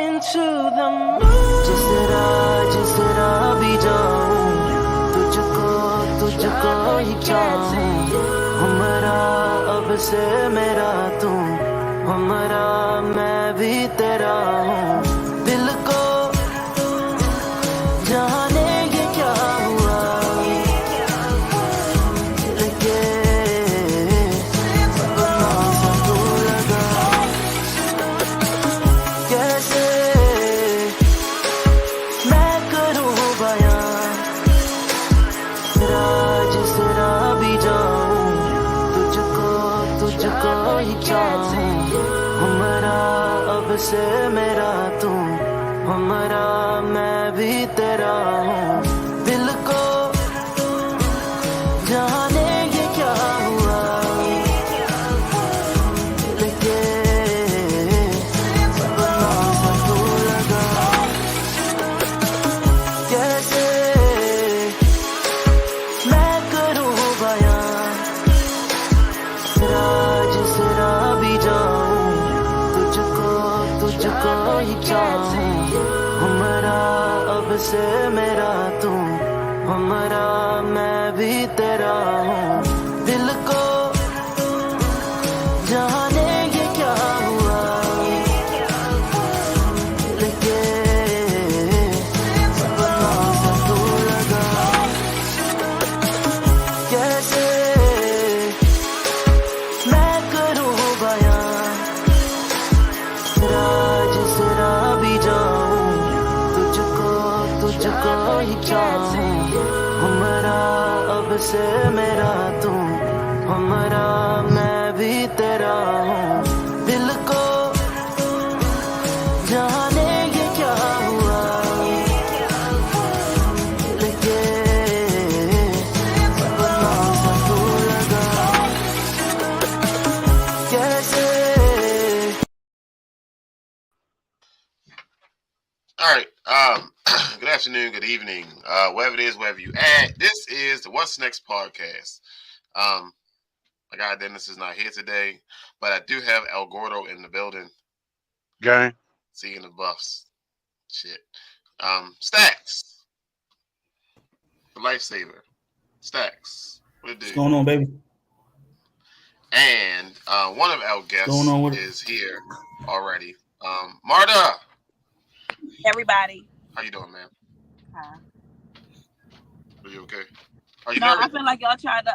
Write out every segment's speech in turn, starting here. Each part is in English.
into the moon. जिस तरह भी जाऊं, तुझको ही चाहूं. हमारा अब से मेरा तू, हमारा मैं भी तेरा हूँ. दिल को जाने ये क्या हुआ, दिल के बना सा तू लगा. कैसे मैं करूँ बयां, जिस तरह भी जाऊं, तुझको ही चाहूं. हमारा अब से मेरा तू, हमारा मैं भी तेरा हूँ. दिल को जाने ये क्या हुआ, दिल के बना सा तू लगा. कैसे मैं करूँ बयां, जिस तरह भी जाऊं, तुझको ही चाहूं. हमारा अब से मेरा तू, हमारा मैं भी तेरा हूँ. दिल को जाने ये क्या हुआ, दिल के बना सा तू लगा. कैसे मैं करूँ बयां, जिस तरह भी जाऊं, तुझको ही चाहूं. हमारा अब से मेरा तू, हमारा मैं भी तेरा हूँ. दिल को जाने ये क्या हुआ, दिल के बना सा तू लगा. कैसे. All right. Good afternoon, good evening, wherever it is, wherever you at. This is the What's Next podcast. My guy Dennis is not here today, but I do have El Gordo in the building. Gang. Seeing the buffs. Shit. Stacks. The lifesaver. Stacks. What it do? What's going on, baby? And one of our guests What's going on is here already. Marta. Everybody. How you doing, man? Huh? Are you okay? Are you No, nervous? I feel like y'all tried to.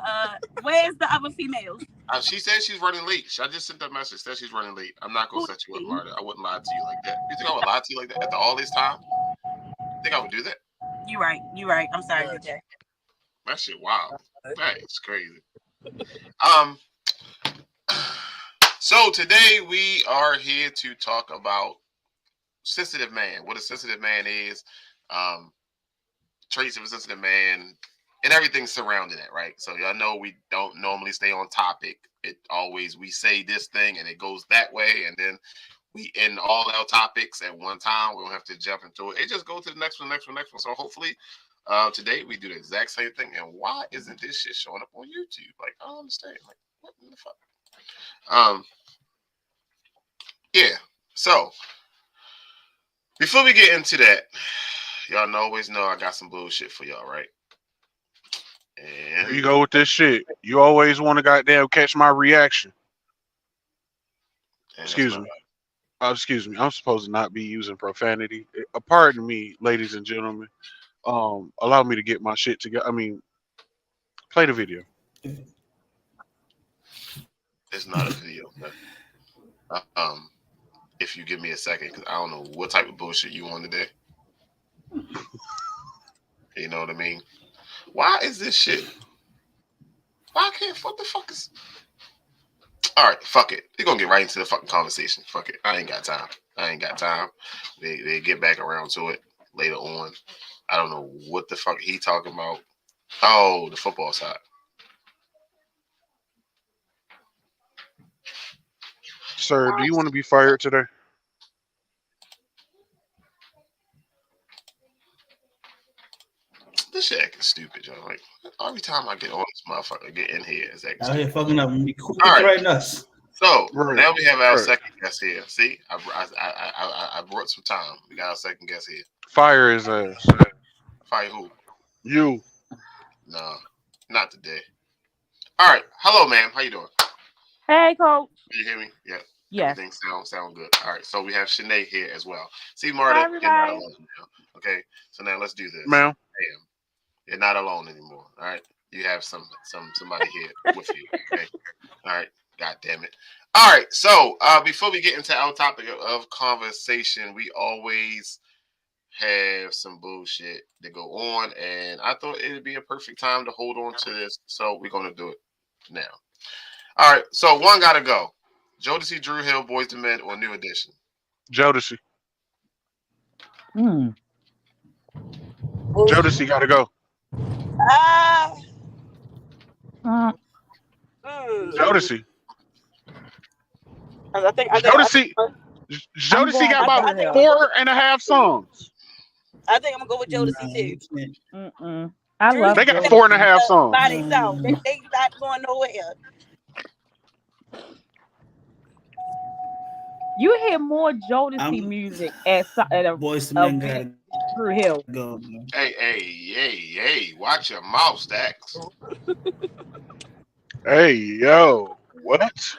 Where's the other females? She said she's running late. I just sent that message. Said she's running late. I'm not gonna set you up, Marta. I wouldn't lie to you like that. You think I would lie to you like that after all this time? You think I would do that? You right. You right. I'm sorry, DJ. That shit wild. That is crazy. So today we are here to talk about sensitive man. What a sensitive man is. Traits of a sensitive man. And everything surrounding it, right? So y'all know we don't normally stay on topic. It always, we say this thing and it goes that way, and then we end all our topics at one time. We don't have to jump into it. It just goes to the next one. So hopefully today we do the exact same thing. And why isn't this shit showing up on YouTube? Like, I don't understand. Like, what in the fuck? Yeah. So before we get into that, y'all always know I got some bullshit for y'all, right? And Here you go with this shit. You always want to goddamn catch my reaction. Excuse me. Excuse me. I'm supposed to not be using profanity. Pardon me, ladies and gentlemen. Allow me to get my shit together. I mean, play the video. It's not a video. If you give me a second, because I don't know what type of bullshit you want today. You know what I mean? Why is this shit? Why can't, what the fuck is? All right, fuck it. We're going to get right into the fucking conversation. Fuck it. I ain't got time. They get back around to it later on. I don't know what the fuck he talking about. Oh, the football side. Sir, do you want to be fired today? This shit acting stupid, yo. Like every time I get on this motherfucker, get in here, it's acting Out here stupid. fucking up. Be cool. All right. Threaten us. So Right. now we have our Right. second guest here. See, I brought some time. We got our second guest here. Fire his ass. Fight who? You. No, not today. All right. Hello, ma'am. How you doing? Hey, Coach. Can you hear me? Yeah. Yes. Everything sound good. All right. So we have Shanae here as well. See, Hi, Marta, you're not everybody. alone now. Okay. So now let's do this. Ma'am. Bam. You're not alone anymore. All right. You have somebody here with you. Okay. All right. God damn it. All right. So before we get into our topic of conversation, we always have some bullshit to go on, and I thought it'd be a perfect time to hold on to this. So we're gonna do it now. All right. So one gotta go. Jodeci, Drew Hill, Boys to Men, or New Edition? Jodeci. Hmm. Jodeci gotta go. Jodeci. Jodeci. Jodeci got about 4.5 songs. I think I'm gonna go with Jodeci too. I love They got Jodeci. 4.5 songs. By themselves, they not going nowhere. You hear more Jodeci music at a Boys to Men gotta Drew Hill. go. Man. Hey! Watch your mouth, Stacks. Hey, yo. What?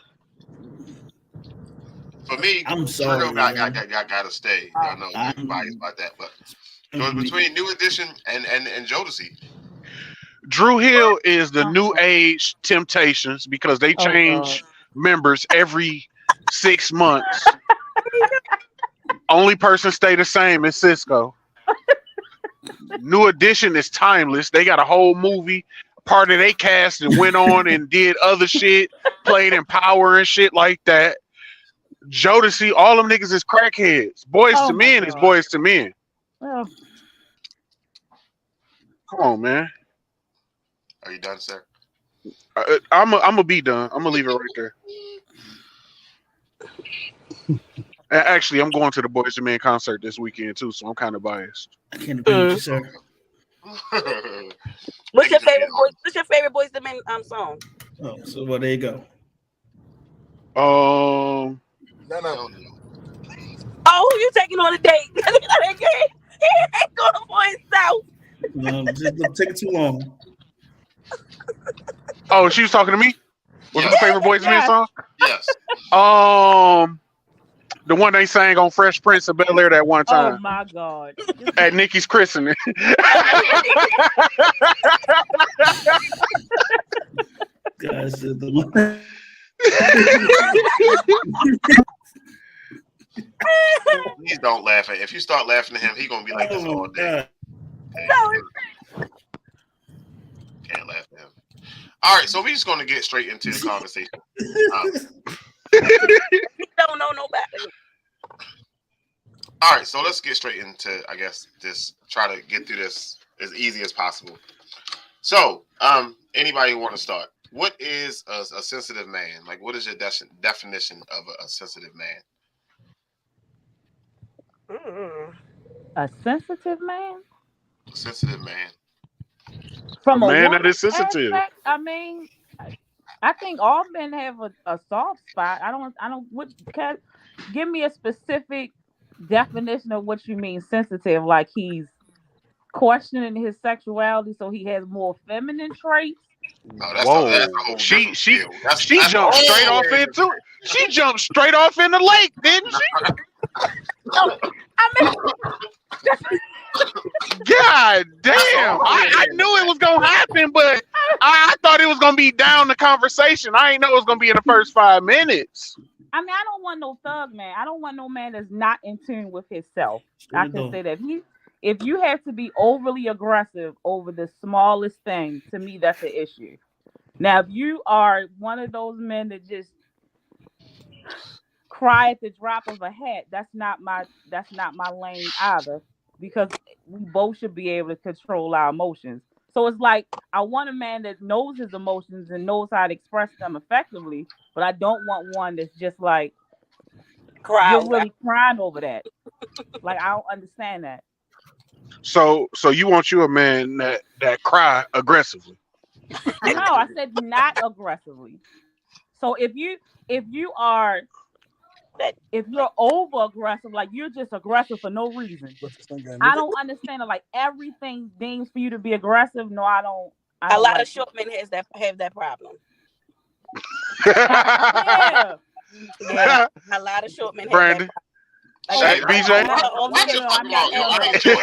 For me, I'm Drew sorry, Hill gotta stay. Y'all know I'm biased about that, but it was between New Edition and Jodeci. Drew Hill is the new age Temptations because they change members every 6 months. Only person stay the same is Cisco. New Edition is timeless. They got a whole movie. Part of their cast and went on and did other shit, played in Power and shit like that. Jodeci, all them niggas is crackheads. Boys to Men is Boys to Men. Well, Come on, man. Are you done, sir? I'm gonna be done. I'm gonna leave it right there. Actually, I'm going to the Boys to Men concert this weekend too, so I'm kind of biased. I can't agree with you, sir. What's your favorite voice? What's your favorite Boys to Men song? Oh, so well, there you go. Um, No. Oh, who you taking on a date? He ain't going for himself. Just don't take it too long. Oh, she was talking to me. What's my favorite Boys to Men song? Yes. The one they sang on Fresh Prince of Bel-Air that one time. oh my God. At Nikki's christening. Guys, Please don't laugh at him. If you start laughing at him, he gonna be like this all day. Can't laugh at him. All right, so we're just gonna get straight into the conversation. Don't know nobody. All right, so let's get straight into, I guess, this. Try to get through this as easy as possible. So, anybody want to start? What is a sensitive man? Like, what is your definition of a sensitive man? A sensitive man? A sensitive man. From A a man that woman's is sensitive. aspect, I mean, I think all men have a soft spot. I don't. Give me a specific definition of what you mean sensitive. Like he's questioning his sexuality, so he has more feminine traits. Oh, that's Whoa! that's a whole She different field. That's jumped a straight whole off way into it. She jumped straight off in the lake, didn't she? I mean, God damn! I knew it was gonna happen, but I thought it was gonna be down the conversation. I didn't know it was gonna be in the first 5 minutes. I mean, I don't want no thug man. I don't want no man that's not in tune with himself. I can say that. If you have to be overly aggressive over the smallest thing, to me, that's an issue. Now, if you are one of those men that just cry at the drop of a hat, that's not my lane either, because we both should be able to control our emotions. So it's like I want a man that knows his emotions and knows how to express them effectively, but I don't want one that's just like you're really crying over that. Like I don't understand that. So you want you a man that cry aggressively? No, I said not aggressively. So if you're over aggressive, like you're just aggressive for no reason. I don't understand it. Like everything deems for you to be aggressive. No, I don't. A lot like of short men have that problem. Yeah. Yeah, a lot of short men have that Brandon. problem. Hey, BJ. watch your I'm not yo, all right, short.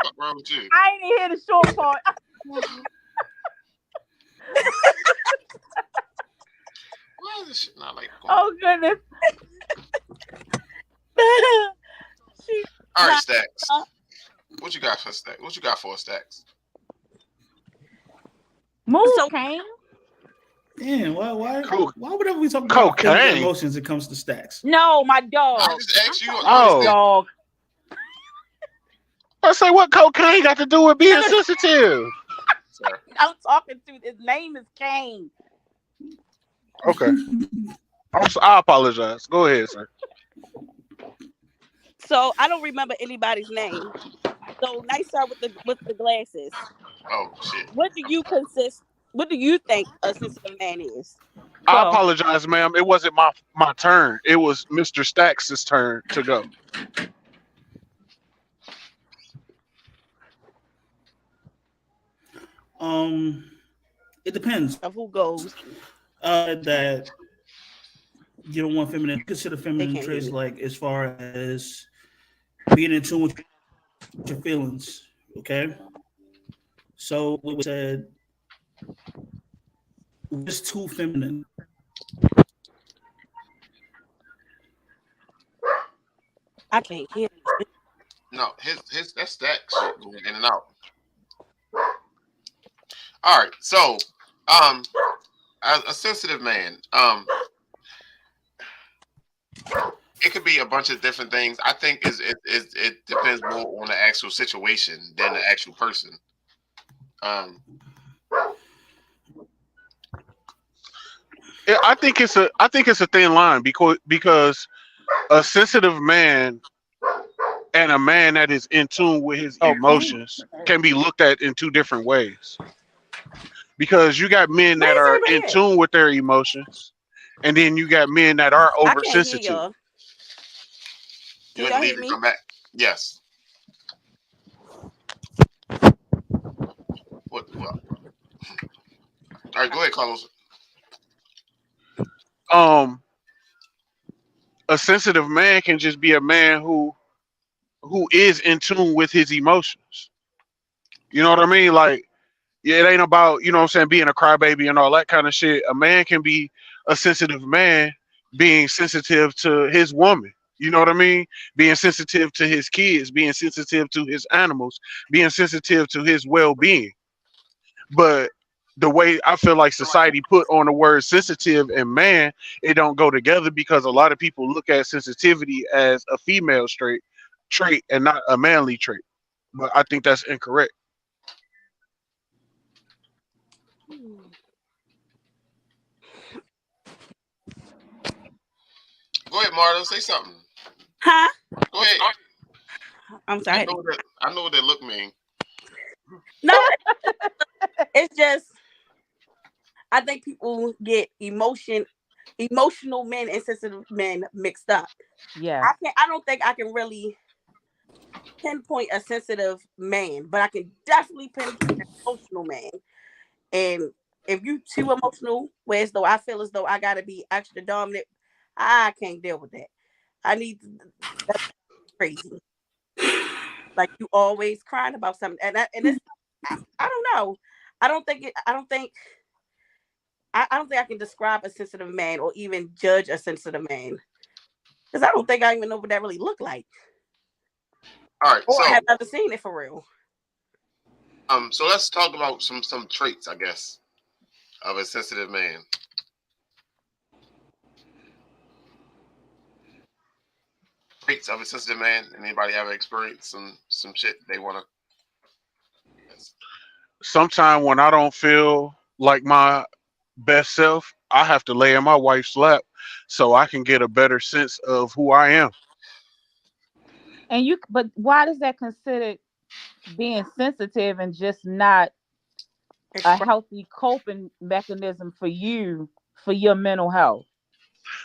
what's wrong with you? I ain't even hear the short part. Why is this shit not like? Oh goodness. All right, Stacks. What you got for Stacks? What you got for Stacks? Move, So- Kane. Damn, why Coke. whenever we talk about Cocaine. physical emotions, it comes to Stacks? No, my dog. I just asked you. Oh. Dog. I say, what cocaine got to do with being sensitive? Sir. I'm talking to his name is Kane. Okay. I apologize. Go ahead, sir. So I don't remember anybody's name. So nice start with the glasses. Oh shit. What do you think a sensitive man is? I So- apologize, ma'am. It wasn't my turn. It was Mr. Stacks's turn to go. It depends. Of who goes? That you don't want feminine. Consider feminine can't traits hear me. like as far as being in tune with your feelings. Okay. So we said it's too feminine. I can't hear. No, his that Stacks shit going in and out. All right, so as a sensitive man, it could be a bunch of different things. I think it depends more on the actual situation than the actual person. Yeah, I think it's a thin line because a sensitive man and a man that is in tune with his emotions can be looked at in two different ways. Because you got men that are in tune with their emotions, and then you got men that are I can't hear oversensitive. y'all. You Can want to y'all leave hear and me? come back? Yes. What? All right, go ahead, Carlos. A sensitive man can just be a man who is in tune with his emotions. You know what I mean? Like, yeah, it ain't about, you know what I'm saying, being a crybaby and all that kind of shit. A man can be a sensitive man being sensitive to his woman. You know what I mean? Being sensitive to his kids, being sensitive to his animals, being sensitive to his well-being. But the way I feel like society put on the word sensitive and man, it don't go together because a lot of people look at sensitivity as a female trait and not a manly trait. But I think that's incorrect. Go ahead, Marlo. Say something. Huh? Go ahead. I'm sorry. I know what that look mean. No, it's just I think people get emotional men and sensitive men mixed up. Yeah. I don't think I can really pinpoint a sensitive man, but I can definitely pinpoint an emotional man. And if you too emotional, where as though I feel as though I gotta be extra dominant, I can't deal with that. That's crazy. Like you always crying about something, and it's I don't know. I don't think I can describe a sensitive man or even judge a sensitive man because I don't think I even know what that really looked like. All right, Or I so have never seen it for real. so let's talk about some traits, I guess, of a sensitive man. Traits of a sensitive man. Anybody have experienced some shit they wanna? Sometime when I don't feel like my best self, I have to lay in my wife's lap so I can get a better sense of who I am. But why is that considered being sensitive and just not a healthy coping mechanism for you for your mental health.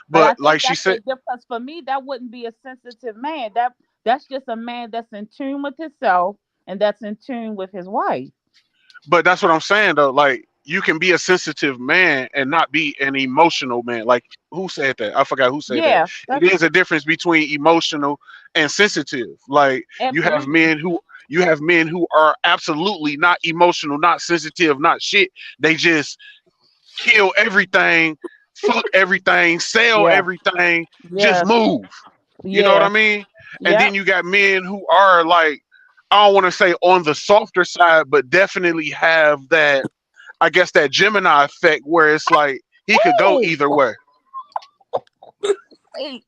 But I But like think she that's the said, difference. For me, that wouldn't be a sensitive man. That's just a man that's in tune with himself and that's in tune with his wife. but that's what I'm saying though. Like you can be a sensitive man and not be an emotional man. Like who said that? I forgot who said that. Yeah, It that's is a difference between emotional and sensitive. Like absolutely. you have men who are absolutely not emotional, not sensitive, not shit. They just kill everything, fuck everything, sell Yeah. everything, just Yes. move. You know what I Yeah. mean? And then Yep. you got men who are like, I don't want to say on the softer side, but definitely have that, I guess, that Gemini effect where it's like he could go Oh, either way. wait,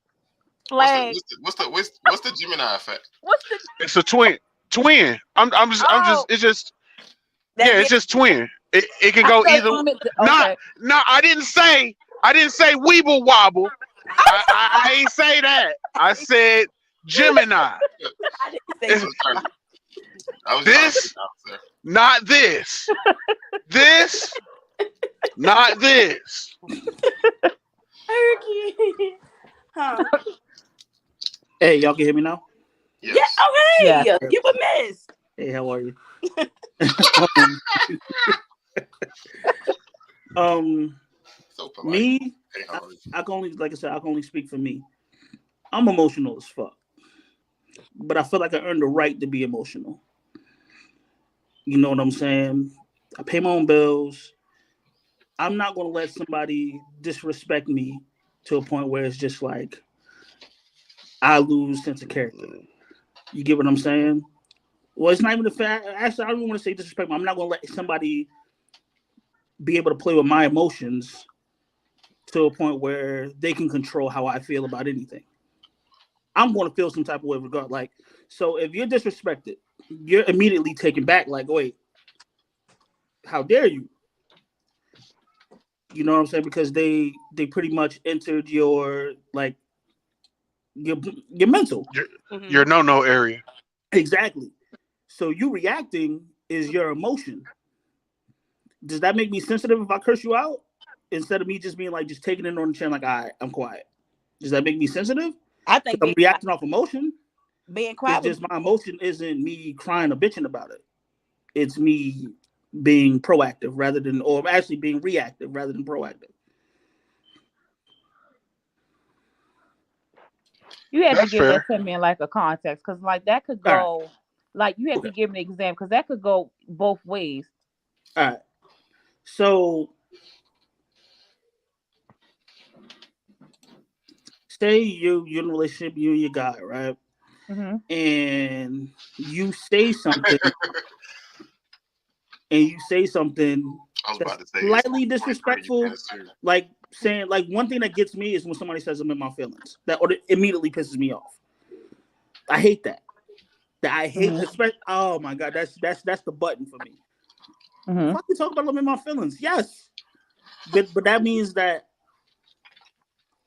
What's the flag. what's the what's the what's the Gemini effect? What's the? It's a twin. I'm just, Oh, it's just, That yeah, it's yeah, just twin. It can I go thought either. you meant. Not, Okay. no, I didn't say weeble wobble. I ain't say that. I said Gemini. I didn't I say It's was trying to, I was trying to figure this, it out, sir. not this. This, not this. turkey. Huh? Hey, y'all can hear me now? Yeah. Yes. Oh, Yeah. hey, give a miss. Hey, how are you? um, So polite. me, Hey, how are you? I can only, like I said, I can only speak for me. I'm emotional as fuck, but I feel like I earned the right to be emotional. You know what I'm saying? I pay my own bills. I'm not going to let somebody disrespect me to a point where it's just like I lose sense of character. You get what I'm saying? Well, it's not even the fact. Actually, I don't want to say disrespect. I'm not going to let somebody be able to play with my emotions to a point where they can control how I feel about anything. I'm going to feel some type of way regard. Like, so if you're disrespected, you're immediately taken back. Like, wait, how dare you? You know what I'm saying? Because they pretty much entered your like your mental. Your Mm-hmm. no area. Exactly. So you reacting is your emotion. Does that make me sensitive if I curse you out instead of me just being like just taking it on the chin like I'm quiet? Does that make me sensitive? I Because think I'm reacting off emotion. being It's quiet would just my emotion isn't me crying or bitching about it. It's me being proactive rather than, or actually being reactive rather than proactive. You had to That's give that fair. to me in like a context, because like that could All right. go. Like you have Okay. to give an example, because that could go both ways. All right. So say you're in a relationship, you and your guy, right? Mm-hmm. And you say something, and you say something I was that's about to say it's slightly 2023. You disrespectful, can't assume. like saying like one thing that gets me is when somebody says I'm in my feelings. That or it immediately pisses me off. I hate that. That I hate. Mm-hmm. Especially, oh my god, that's the button for me. Mm-hmm. Fuck you talk about I'm in my feelings. Yes, but that means that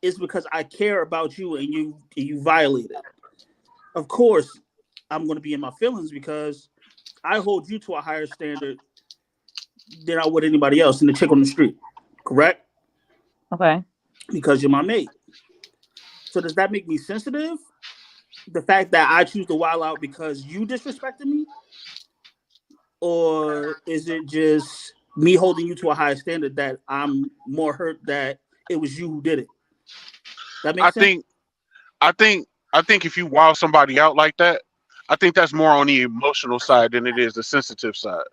it's because I care about you and you violate it. Of course, I'm going to be in my feelings because I hold you to a higher standard than I would anybody else in the chick on the street. Correct? Okay. Because you're my mate. So does that make me sensitive? The fact that I choose to wild out because you disrespected me, or is it just me holding you to a higher standard that I'm more hurt that it was you who did it? That I makes sense. think I think I think if you wow somebody out like that, I think that's more on the emotional side than it is the sensitive side.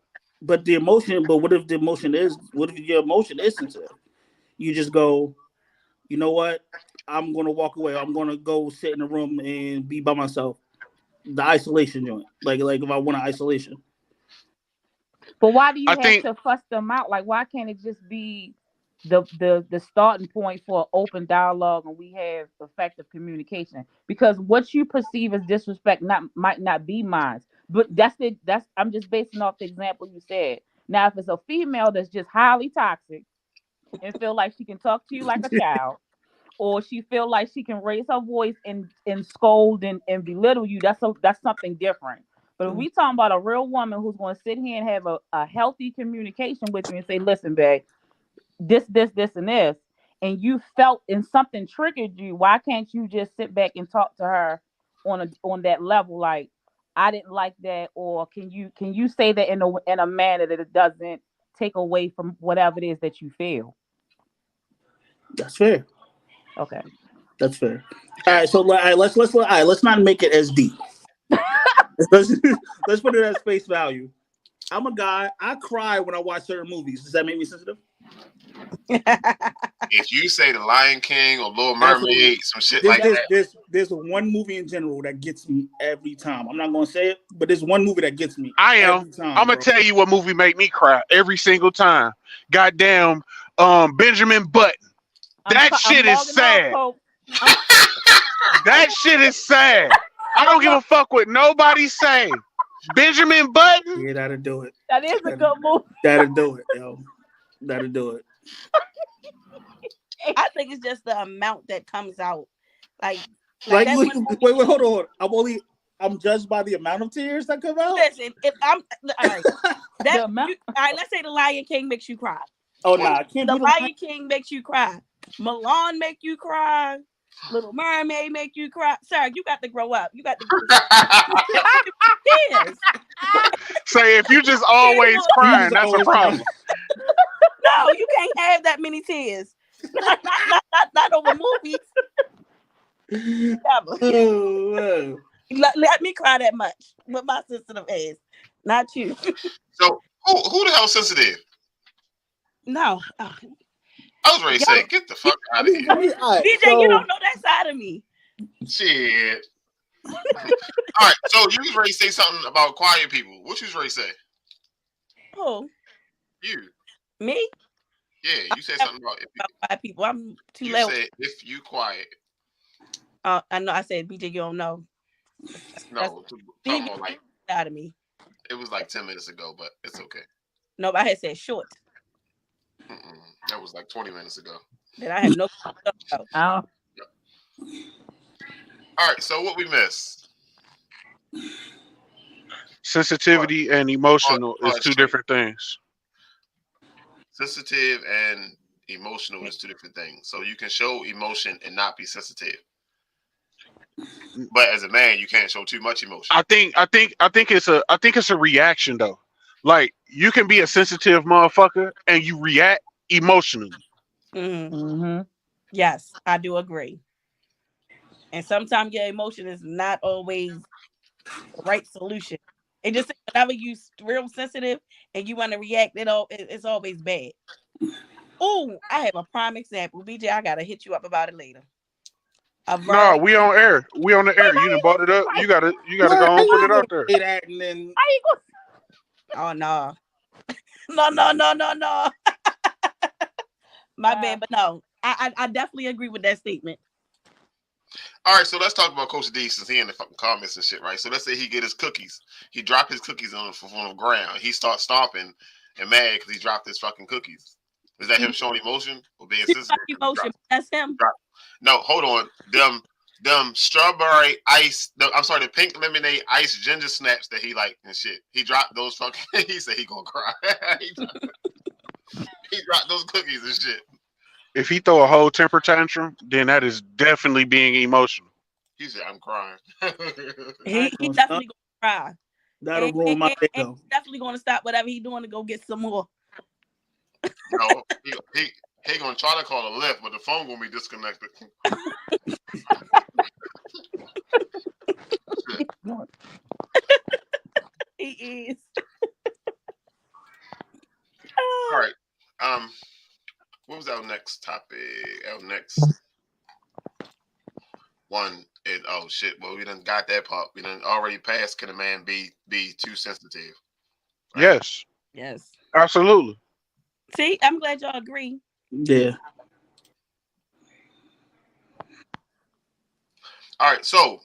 But the emotion, but what if the emotion is? What if your emotion is sensitive? You just go, you know what? I'm gonna walk away. I'm gonna go sit in a room and be by myself. The isolation joint, like if I want an isolation. But why do I you have think to fuss them out? Like, why can't it just be the starting point for open dialogue and we have effective communication? Because what you perceive as disrespect not might not be mine. But that's I'm just basing off the example you said. Now, if it's a female that's just highly toxic and feel like she can talk to you like a child, or she feel like she can raise her voice and scold and belittle you, that's something different. But if we talking about a real woman who's going to sit here and have a healthy communication with you and say, listen, babe, this, and this, and you felt and something triggered you, why can't you just sit back and talk to her on that level? Like, I didn't like that, or can you say that in a manner that it doesn't take away from whatever it is that you feel? That's fair. Okay. That's fair. All right, so let's not make it as deep. let's put it at face value. I'm a guy. I cry when I watch certain movies. Does that make me sensitive? If you say The Lion King or Little Mermaid, some shit like that. There's one movie in general that gets me every time. I'm not gonna say it, but there's one movie that gets me. I'm gonna tell you what movie made me cry every single time. Goddamn, Benjamin Button. That shit is sad. That shit is sad. I don't give a fuck what nobody say. Benjamin Button. Yeah, that'll do it. That is a good movie. That'll do it, yo. That'll do it. I think it's just the amount that comes out. Like wait, hold on. I'm judged by the amount of tears that come out. Listen, if I'm all right, all right, let's say The Lion King makes you cry. Oh no, I can't. The Lion King makes you cry. Milan make you cry. Little Mermaid make you cry. Sir, you got to grow up. You got to tears. Say if you just always crying, that's a problem. No, you can't have that many tears. Not over movies. Oh, let me cry that much with my sensitive ass. Not you. So who the hell sensitive? No. I was ready to say, get the fuck out of here. BJ, you don't know that side of me. Shit. All right, so you was ready to say something about quiet people. What you was ready to say? Who? You. Me? Yeah, you said something about quiet people. I'm too you loud. Said if you quiet. I know. I said, BJ, you don't know. No, talking about like out of me. It was like 10 minutes ago, but it's okay. No, I had said short. That was like 20 minutes ago. That I have no. Oh. All right, so what we missed? Sensitivity and emotional is two different things. Sensitive and emotional is two different things. So you can show emotion and not be sensitive. But as a man, you can't show too much emotion. I think it's a reaction though. Like you can be a sensitive motherfucker and you react emotionally. Mm-hmm. Yes, I do agree. And sometimes your emotion is not always the right solution. It just whenever you real sensitive and you want to react, it's always bad. Oh, I have a prime example. BJ, I gotta hit you up about it later. No, we on air. We on the air. You done brought it up. You gotta go and put it out there. And then oh no. No. My bad, but no. I definitely agree with that statement. All right, so let's talk about Coach D since he in the fucking comments and shit, right? So let's say he get his cookies. He dropped his cookies on the ground. He starts stomping and mad because he dropped his fucking cookies. Is that him showing emotion or being sensitive? Emotion. That's him. No, hold on. Them strawberry ice. The pink lemonade ice ginger snaps that he like and shit. He dropped those fucking. He said he gonna cry. He dropped those cookies and shit. If he throw a whole temper tantrum, then that is definitely being emotional. He said, "I'm crying." he definitely gonna cry. That'll ruin my day. He's definitely gonna stop whatever he's doing to go get some more. No, he gonna try to call a lift, but the phone gonna be disconnected. He is. All right. What was our next topic? Our next one is shit. Well, we done got that part. We done already passed. Can a man be too sensitive? Right? Yes. Absolutely. See, I'm glad y'all agree. Yeah. All right. So,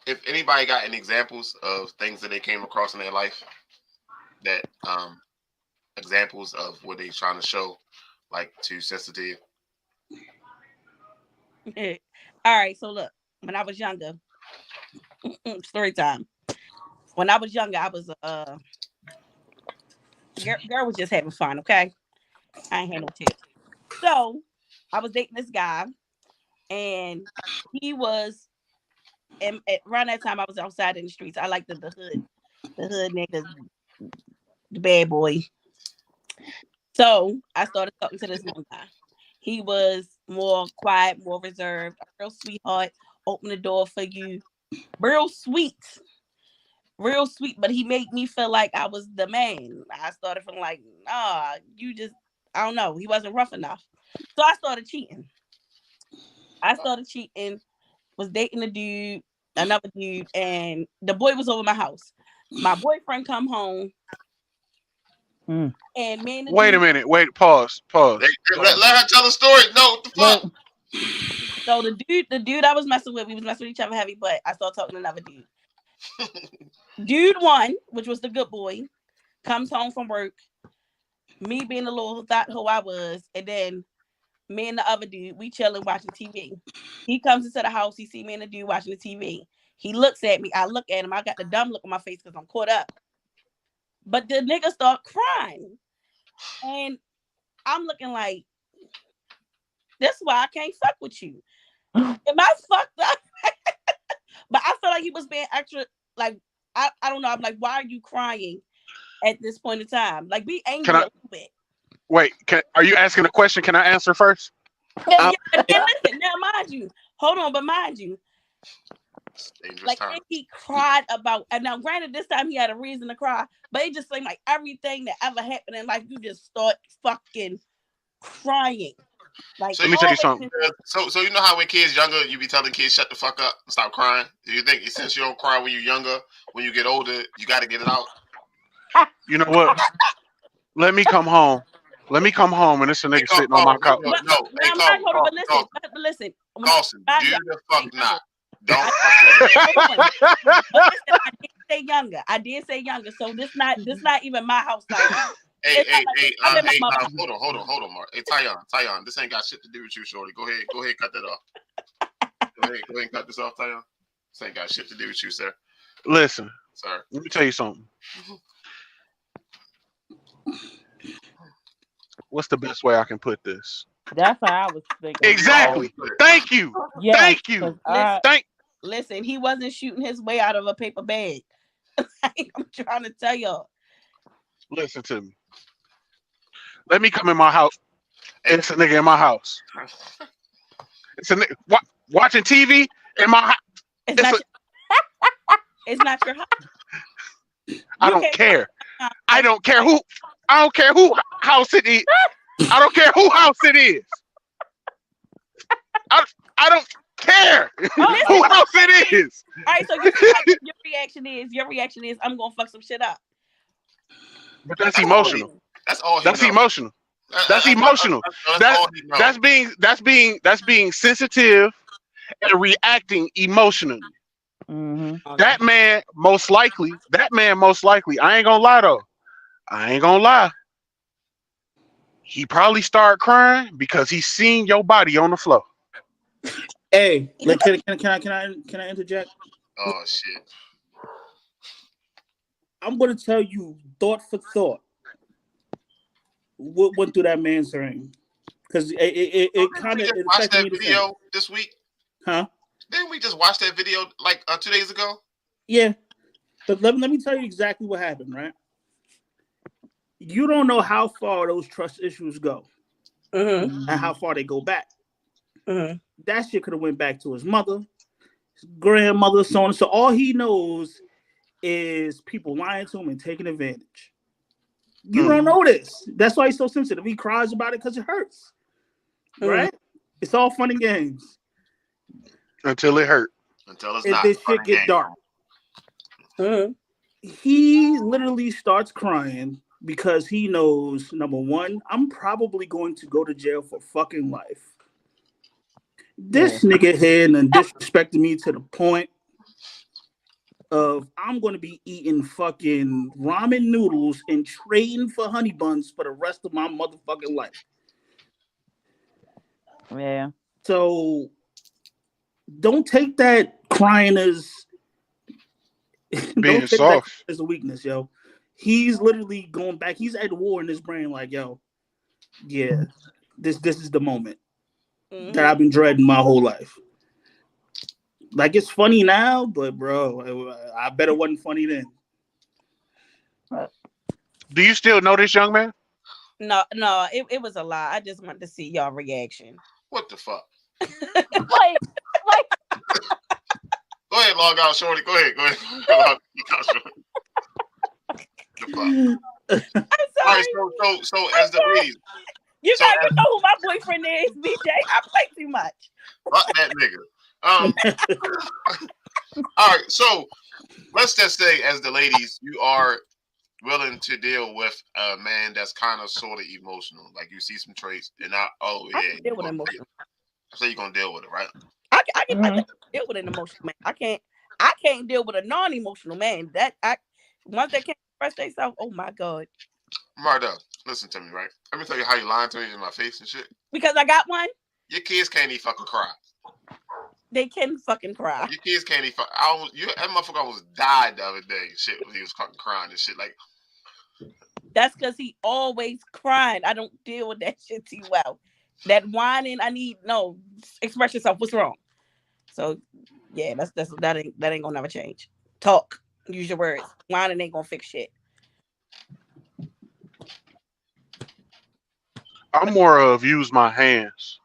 if anybody got any examples of things that they came across in their life, that examples of what they're trying to show, like too sensitive. All right. So look, when I was younger, story time. when I was younger, I was girl was just having fun. Okay, I ain't had no tips. So I was dating this guy, and he was. And around that time, I was outside in the streets. I liked the hood niggas, the bad boy. So I started talking to this one guy. He was more quiet, more reserved, a real sweetheart. Open the door for you, real sweet, but he made me feel like I was the man. I started feeling like, nah, you just, I don't know. He wasn't rough enough. So I started cheating. Was dating another dude, and the boy was over my house. My boyfriend come home, and me and the Wait a dude, minute. Wait. Pause. Pause. Let her tell the story. No, what the fuck? so the dude I was messing with, we was messing with each other heavy, but I started talking to another dude. Dude one, which was the good boy, comes home from work. Me being the little thought who I was, and then me and the other dude, we chilling watching TV. He comes into the house, he see me and the dude watching the TV. He looks at me, I look at him, I got the dumb look on my face because I'm caught up. But the nigga start crying. And I'm looking like, that's why I can't fuck with you. Am I fucked up? But I feel like he was being extra, like, I don't know. I'm like, why are you crying at this point in time? Like, be angry a little bit. Wait, are you asking a question? Can I answer first? And listen, now mind you, like time. he cried about, and now granted, this time he had a reason to cry, but it just seemed like everything that ever happened in life, you just start fucking crying. Like, let me tell you something. So you know how when kids younger, you be telling kids shut the fuck up and stop crying. Do you think since you don't cry when you're younger, when you get older, you got to get it out? You know what? Let me come home, and this a nigga sitting on my couch. But listen. Carson, do the fuck not. Don't. I did say younger. So this not even my house. Like, hey, hold on, Mark. Hey, Tyon, this ain't got shit to do with you, shorty. Go ahead, cut that off. Go ahead and cut this off, Tyon. This ain't got shit to do with you, sir. Listen, sir. Let me tell you something. What's the best way I can put this? That's how I was thinking. Exactly. Thank you. Yes, Thank you. Listen, he wasn't shooting his way out of a paper bag. I'm trying to tell y'all. Listen to me. Let me come in my house. It's a nigga in my house. It's a nigga watching TV in my house. It's not your house. I don't care. I don't care who house it is. I don't care who house it is. I don't care who house it is. All right, so your reaction is I'm gonna fuck some shit up. But that's emotional. That's emotional. That's emotional. That's being sensitive and reacting emotionally. Mm-hmm. That man most likely, I ain't gonna lie. He probably started crying because he seen your body on the floor. Hey, can I interject? Oh shit! I'm gonna tell you thought for thought what went through that man's brain, because it kind of watched that video this week. Huh? Didn't we just watch that video like 2 days ago? Yeah, but let me tell you exactly what happened. Right? You don't know how far those trust issues go, and how far they go back. That shit could have went back to his mother, his grandmother, so on. So all he knows is people lying to him and taking advantage. You don't know this. That's why he's so sensitive. He cries about it because it hurts. Right? It's all fun and games. Until it hurt. Until it's if not. This shit get dark. He literally starts crying because he knows, number one, I'm probably going to go to jail for fucking life. This nigga here and disrespected me to the point of I'm going to be eating fucking ramen noodles and trading for honey buns for the rest of my motherfucking life. Yeah. So don't take that crying as Being Don't take that soft. as a weakness, yo. He's literally going back. He's at war in his brain, like, yo, yeah, this is the moment that I've been dreading my whole life. Like, it's funny now, but bro, I bet it wasn't funny then. Do you still know this young man? No, it was a lie. I just wanted to see y'all reaction. What the fuck? like, Go ahead, log out, shorty. Go ahead. Log out, shorty. The fuck? I'm All sorry. right, so as the ladies, You so guys know who my boyfriend is, BJ. I play too much. fuck that nigga. All right, so let's just say, as the ladies, you are willing to deal with a man that's kind of sort of emotional. Like, you see some traits, and not, oh I yeah, can deal with emotional. so you're gonna deal with it, right? I can deal with an emotional man. I can't deal with a non-emotional man. Once they can't express themselves, oh my god. Marta, listen to me, right? Let me tell you how you lying to me in my face and shit. Because I got one, Your kids can't even fucking cry. they can fucking cry. Your kids can't even. That motherfucker almost died the other day. Shit, when he was fucking crying and shit. Like, That's because he always crying. I don't deal with that shit too well. That whining, express yourself. What's wrong? So, yeah, that ain't gonna never change. Talk, use your words. Whining ain't gonna fix shit. I'm more of use my hands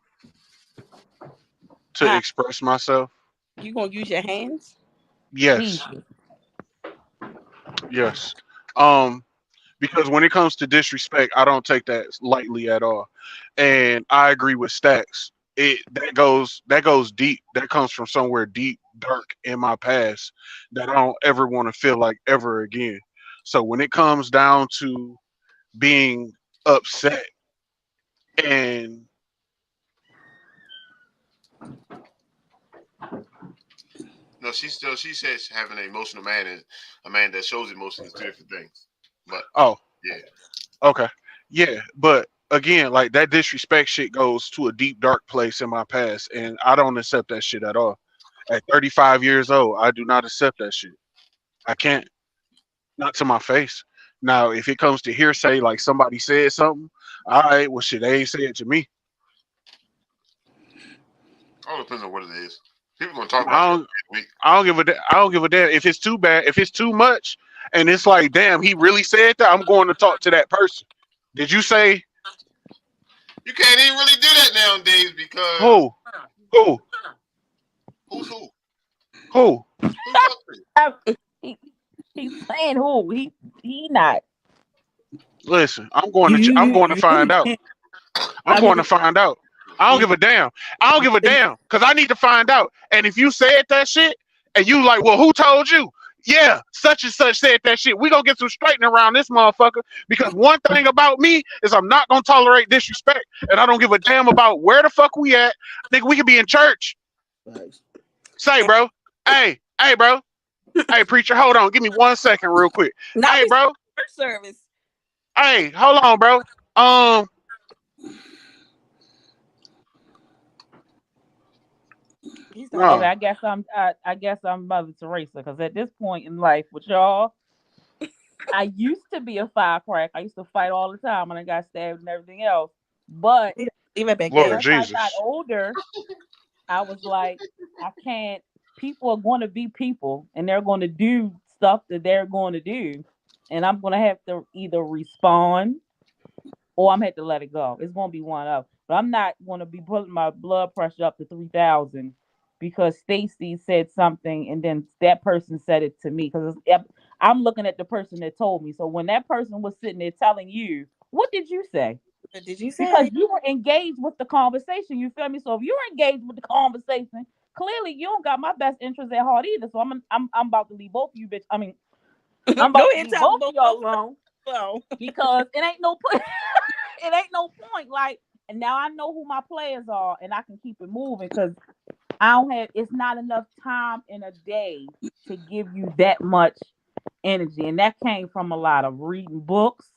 to express myself. You gonna use your hands? Yes. Yes. Because when it comes to disrespect, I don't take that lightly at all. And I agree with Stacks. That goes deep. That comes from somewhere deep, dark in my past that I don't ever want to feel like ever again. So when it comes down to being upset and no, she says having an emotional man and a man that shows emotion is two different things. But yeah. Okay. Yeah, but again, like that disrespect shit goes to a deep dark place in my past and I don't accept that shit at all. At 35 years old, I do not accept that shit. I can't. Not to my face. Now, if it comes to hearsay, like somebody said something, all right, well shit, they ain't say it to me. All depends on what it is. People gonna talk I about don't I don't give a I don't give a damn if it's too bad, if it's too much, and it's like, damn, he really said that. I'm going to talk to that person. Did you say you can't even really do that nowadays because who? Who? Who's who? Who? Who talking to you? He's saying who? He not. Listen, I'm going to find out. I'm going to find out. I don't give a damn. I don't give a damn because I need to find out. And if you said that shit and you like, well, who told you? Yeah, such and such said that shit. We gonna get some straightening around this motherfucker because one thing about me is I'm not gonna tolerate disrespect, and I don't give a damn about where the fuck we at. Nigga, we could be in church. Nice. Say, bro. Hey, bro. Hey, preacher, hold on. Give me 1 second, real quick. Hey, bro. Church service. Hey, hold on, bro. Okay, I guess I'm Mother Teresa because at this point in life with y'all, I used to be a firecracker. I used to fight all the time and I got stabbed and everything else. But Lord as Jesus. I got older, I was like, I can't. People are going to be people, and they're going to do stuff that they're going to do, and I'm going to have to either respond or I'm going to have to let it go. It's going to be one of. But I'm not going to be putting my blood pressure up to 3,000 because Stacy said something, and then that person said it to me because I'm looking at the person that told me. So when that person was sitting there telling you, what did you say? What did you say? Because you were engaged with the conversation. You feel me? So if you're engaged with the conversation, clearly you don't got my best interest at heart either. So I'm about to leave both of you, bitch. I mean, I'm about to leave both of y'all alone because it ain't no point. It ain't no point. Like, and now I know who my players are, and I can keep it moving because I don't have. It's not enough time in a day to give you that much energy, and that came from a lot of reading books.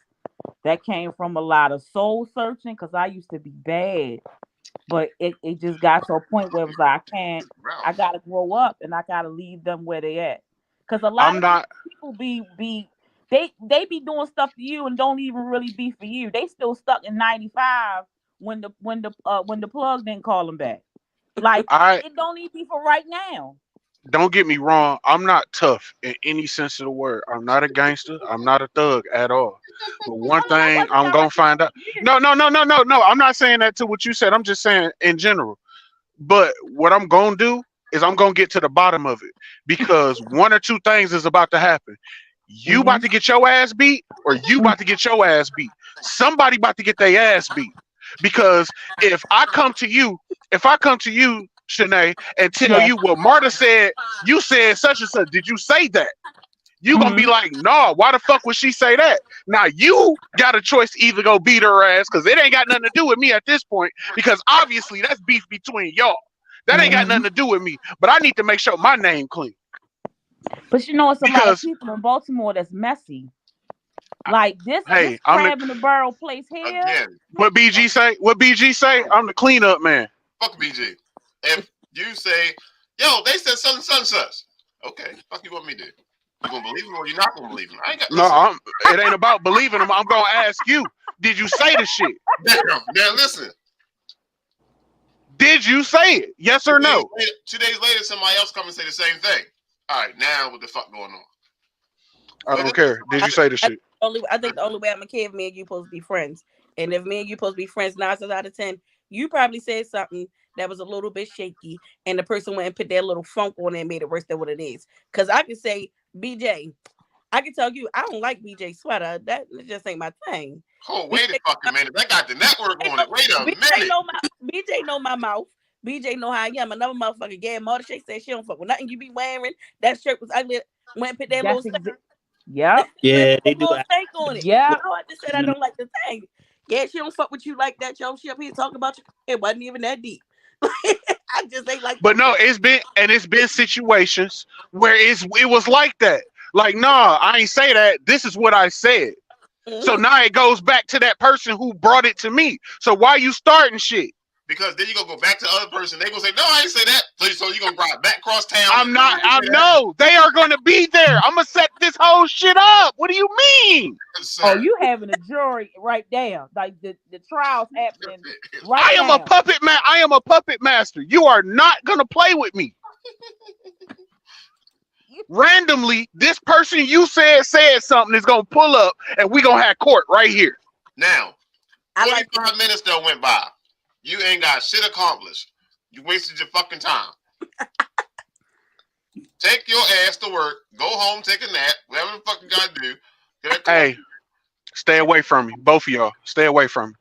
That came from a lot of soul searching because I used to be bad. But it just got to a point where it was like, I gotta grow up and I gotta leave them where they at. Because a lot I'm of not. people they be doing stuff to you and don't even really be for you. They still stuck in 95 when the plug didn't call them back. Like I it don't even be for right now. don't get me wrong. I'm not tough in any sense of the word. I'm not a gangster. I'm not a thug at all. But one Oh no, that thing wasn't I'm gonna find out. directed. No, no, no, no, no, no. I'm not saying that to what you said. I'm just saying in general. But what I'm gonna do is I'm gonna get to the bottom of it because one or two things is about to happen. You about Mhm. to get your ass beat, or you about to get your ass beat. Somebody about to get their ass beat. Because if I come to you, Shanae, and tell Yes. you what Marta said, you said such and such. Did you say that? You gonna be Mhm. like, no, why the fuck would she say that? Now you got a choice to either go beat her ass, because it ain't got nothing to do with me at this point, because obviously that's beef between y'all. That ain't got nothing Mhm. to do with me. But I need to make sure my name clean. But you know, it's a lot of Because people in Baltimore that's messy. Like this hey, I'm the crab in the barrel place here. Again, what BG say? What BG say? I'm the cleanup man. fuck BG. If you say, yo, they said such and such. Okay, fuck you want me to do? You gonna believe him or you not gonna believe him? I ain't got No, listen. it ain't about believing them. I'm gonna ask you, did you say the shit? Now listen. Did you say it? Yes or no? 2 days later, somebody else come and say the same thing. All right, now what the fuck going on? I don't care. Did you say the shit? I think the only way I'm gonna care if me and you supposed to be friends. And if me and you supposed to be friends 9 out of 10, you probably said something that was a little bit shaky, and the person went and put their little funk on it and made it worse than what it is. Because I can say, BJ, I can tell you I don't like BJ sweater. That just ain't my thing. Oh, wait a fucking minute. That got the network on it. Wait a minute. BJ know my mouth. BJ know how I am. Another motherfucker, Gab Marta Shay said she don't fuck with nothing you be wearing. That shirt was ugly. Went and put that little That's stank. Yep. Yeah, they That do. little stank on it. Yep. No, I just said I don't like the thing. Yeah, she don't fuck with you like that, yo. She up here talking about you. It wasn't even that deep. I just ain't like But that. no, it's been situations where it was like that. Like, nah, I ain't say that. This is what I said. So Mhm. now it goes back to that person who brought it to me. So why you starting shit? Because then you gonna go back to the other person. They gonna say, no, I ain't say that. So you gonna ride back across town. I'm not. No, they are going to be there. I'm gonna set this whole shit up. What do you mean? Oh, Sir. you having a jury right there. Like the trial's happening right I am a now. puppet man. I am a puppet master. You are not gonna play with me. Randomly, this person you said something is gonna pull up, and we gonna have court right here. Now, I like 45 minutes that went by. You ain't got shit accomplished. You wasted your fucking time. Take your ass to work. Go home, take a nap. Whatever the fuck you gotta do. Hey, stay away from me, both of y'all. Stay away from me.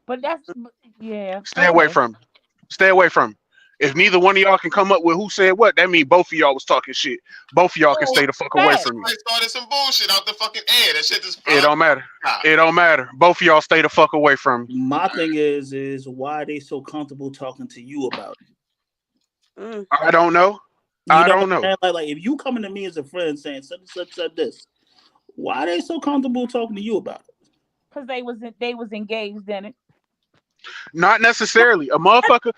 But that's yeah. Stay away Okay. from me. Stay away from me. If neither one of y'all can come up with who said what, that means both of y'all was talking shit. Both of y'all can stay the fuck away Fact. from me. I started some bullshit out the fucking air. That shit just It don't matter. It don't matter. Both of y'all stay the fuck away from me. My thing is why are they so comfortable talking to you about it? I don't know. You I know don't what I'm know. saying? Like if you coming to me as a friend saying such and such said this, why are they so comfortable talking to you about it? Because they was engaged in it. Not necessarily. A motherfucker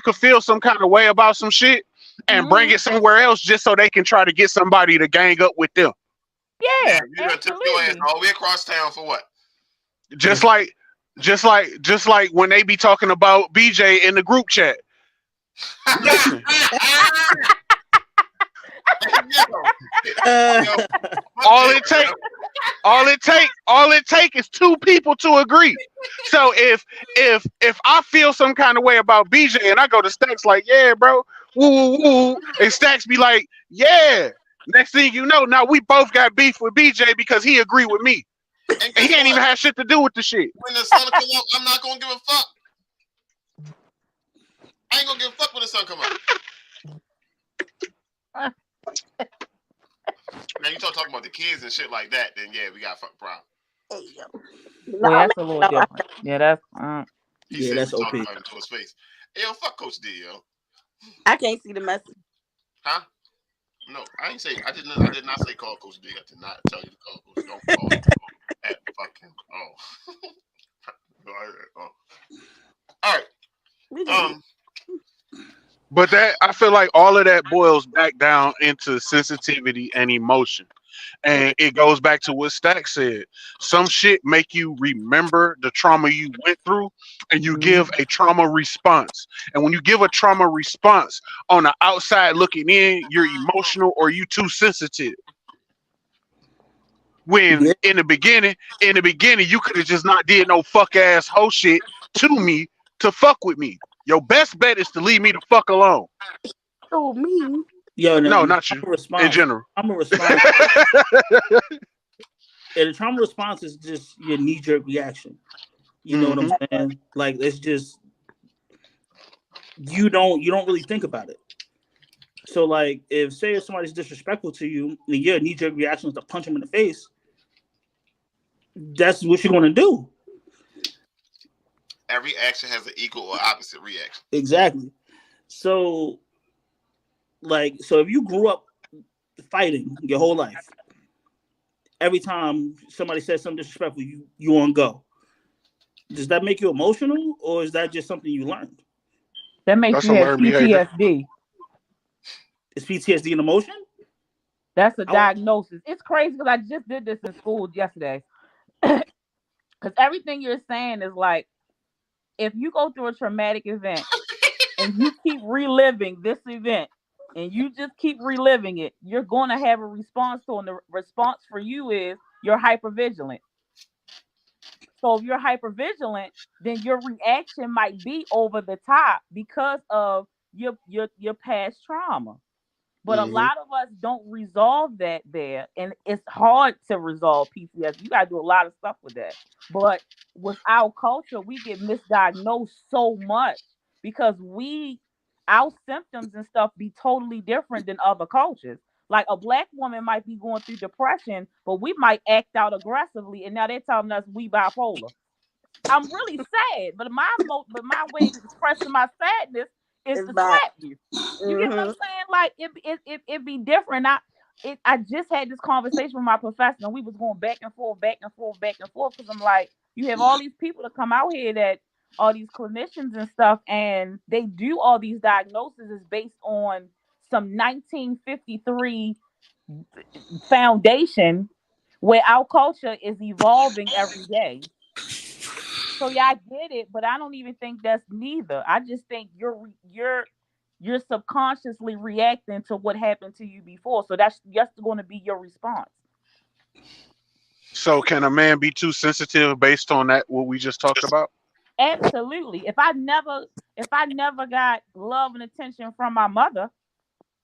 could feel some kind of way about some shit and bring it somewhere else just so they can try to get somebody to gang up with them. Yeah, you done took your ass all the way across town for what? Just like when they be talking about BJ in the group chat. Listen. All it take is two people to agree. So if I feel some kind of way about BJ and I go to Stacks like, yeah, bro, woo woo woo, and Stacks be like, yeah. Next thing you know, now we both got beef with BJ because he agreed with me. And he ain't even have shit to do with the shit. When the sun come up, I'm not gonna give a fuck. I ain't gonna give a fuck when the sun come up. Now you talking about the kids and shit like that, then yeah, we got a fucking problem. Yeah, that's a little different. Yeah, that's He said that's we OP. talking about it to his face. Hey, yo, fuck Coach D, yo. I can't see the message. Huh? No, I ain't say. I did not say call Coach D. I did not tell you to call Coach. Don't call him at fucking. Oh. All right. But that I feel like all of that boils back down into sensitivity and emotion. And it goes back to what Stack said. Some shit make you remember the trauma you went through and you give a trauma response. And when you give a trauma response on the outside looking in, you're emotional or you too sensitive. When Yeah. in the beginning, you could have just not did no fuck ass hoe shit to me to fuck with me. Your best bet is to leave me the fuck alone. So mean. Yo, no, No, the not you. trauma In response. general. Trauma response. And the trauma response is just your knee jerk reaction. You know what I'm saying? Like it's just you don't really think about it. So like if somebody's disrespectful to you and your knee jerk reaction is to punch them in the face, that's what you're gonna do. Every action has an equal or opposite reaction. Exactly. So if you grew up fighting your whole life, every time somebody says something disrespectful, you on go. Does that make you emotional, or is that just something you learned? That makes That's you a have learned behavior. PTSD. Is PTSD an emotion? That's a diagnosis. It's crazy because I just did this in school yesterday. Because everything you're saying is like, if you go through a traumatic event and you keep reliving this event and you just keep reliving it, you're going to have a response to it. And the response for you is you're hypervigilant. So if you're hypervigilant, then your reaction might be over the top because of your past trauma. But a lot of us don't resolve that there, and it's hard to resolve PTSD. You gotta do a lot of stuff with that. But with our culture, we get misdiagnosed so much because our symptoms and stuff be totally different than other cultures. Like a black woman might be going through depression, but we might act out aggressively, and now they're telling us we bipolar. I'm really sad, but my way of expressing my sadness is It's to bad. slap you. You get what I'm saying? Like it be different. I just had this conversation with my professor, and we was going back and forth, back and forth, back and forth. Because I'm like, you have all these people that come out here that all these clinicians and stuff, and they do all these diagnoses based on some 1953 foundation where our culture is evolving every day. So yeah, I get it, but I don't even think that's neither. I just think you're subconsciously reacting to what happened to you before. So that's just going to be your response. So can a man be too sensitive based on that what we just talked about? Absolutely. If I never got love and attention from my mother,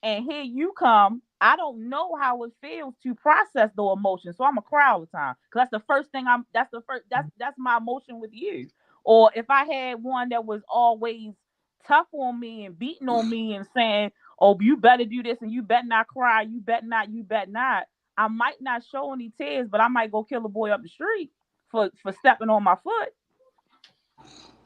and here you come, I don't know how it feels to process the emotion. So I'm a cry all the time. Cause that's the first thing that's my emotion with you. Or if I had one that was always tough on me and beating on me and saying, oh, you better do this and you better not cry, you better not. I might not show any tears, but I might go kill a boy up the street for stepping on my foot.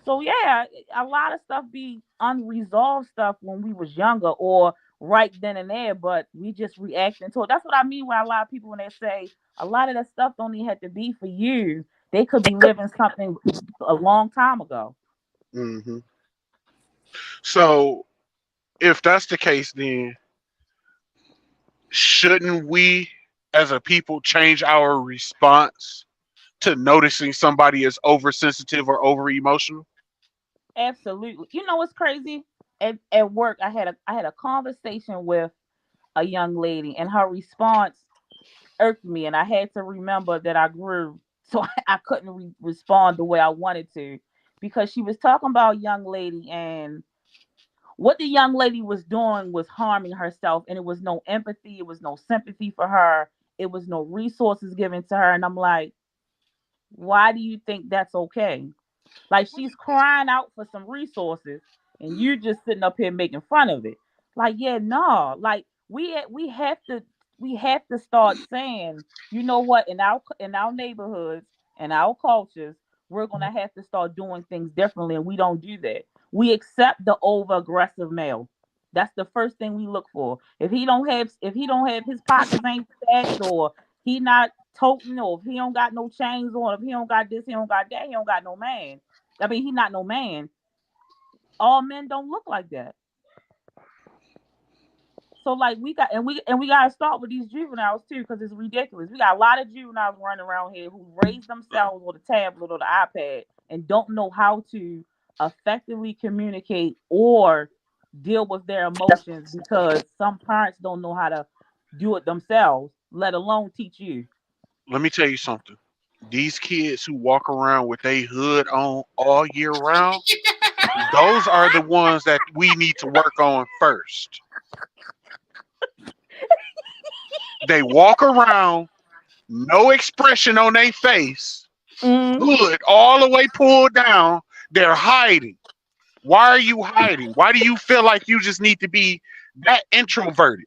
So yeah, a lot of stuff be unresolved stuff when we was younger or right then and there, but we just reacting to it. That's what I mean when a lot of people when they say a lot of that stuff don't even have to be for you. They could be living something a long time ago. hmm So if that's the case, then shouldn't we as a people change our response to noticing somebody is oversensitive or over emotional? Absolutely. You know what's crazy? At work, I had a conversation with a young lady, and her response irked me, and I had to remember that I grew, so I couldn't respond the way I wanted to, because she was talking about a young lady, and what the young lady was doing was harming herself, and it was no empathy, it was no sympathy for her, it was no resources given to her, and I'm like, why do you think that's okay? Like she's crying out for some resources, and you just sitting up here making fun of it. Like, yeah, no, like we have to start saying, you know what, in our neighborhoods and our cultures, we're gonna have to start doing things differently, and we don't do that. We accept the over aggressive male. That's the first thing we look for. If he don't have his pockets ain't stacked, or he not toting, or if he don't got no chains on, if he don't got this, he don't got that, he don't got no man. I mean, he not no man. All men don't look like that. So like we gotta start with these juveniles too, because it's ridiculous. We got a lot of juveniles running around here who raise themselves with a tablet or the iPad and don't know how to effectively communicate or deal with their emotions because some parents don't know how to do it themselves, let alone teach you. Let me tell you something. These kids who walk around with their hood on all year round, those are the ones that we need to work on first. They walk around, no expression on their face, Mm. hood all the way pulled down. They're hiding. Why are you hiding? Why do you feel like you just need to be that introverted?